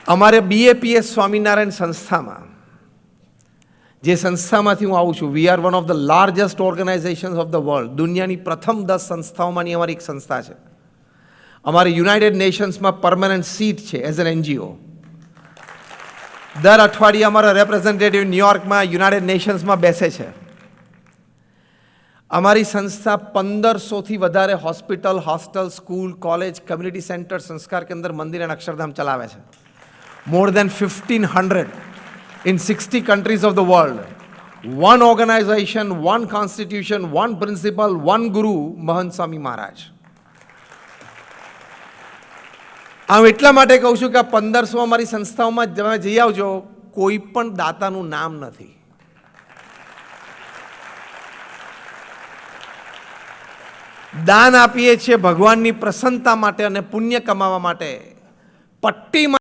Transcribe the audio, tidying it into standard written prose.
અમારે BAPS સ્વામિનારાયણ સંસ્થામાં, જે સંસ્થામાંથી હું આવું છું, we are one of the largest organisations of the world, દુનિયાની પ્રથમ 10 સંસ્થાઓમાંની અમારી એક સંસ્થા છે. અમારી યુનાઇટેડ નેશન્સમાં પરમેનન્ટ સીટ છે એઝ એન NGO. દર અઠવાડિયે અમારા રેપ્રેઝેન્ટેટિવ ન્યુયોર્કમાં યુનાઇટેડ નેશન્સમાં બેસે છે. અમારી સંસ્થા 1500થી વધારે hospital, hostel, school, college, community centre, સંસ્કાર કેન્દ્ર, મંદિર અને અક્ષરધામ ચલાવે છે. મોર દેન 1500 in 60 countries of the world. One organization, one constitution, one principle, one guru, મહંત સ્વામી મહારાજ. હું એટલા માટે કહું છું કે 1500 અમારી સંસ્થાઓમાં તમે જઈ આવજો, કોઈ પણ દાતાનું નામ નથી. દાન આપીએ છીએ ભગવાનની પ્રસન્નતા માટે અને પુણ્ય કમાવા માટે. પટ્ટીમાં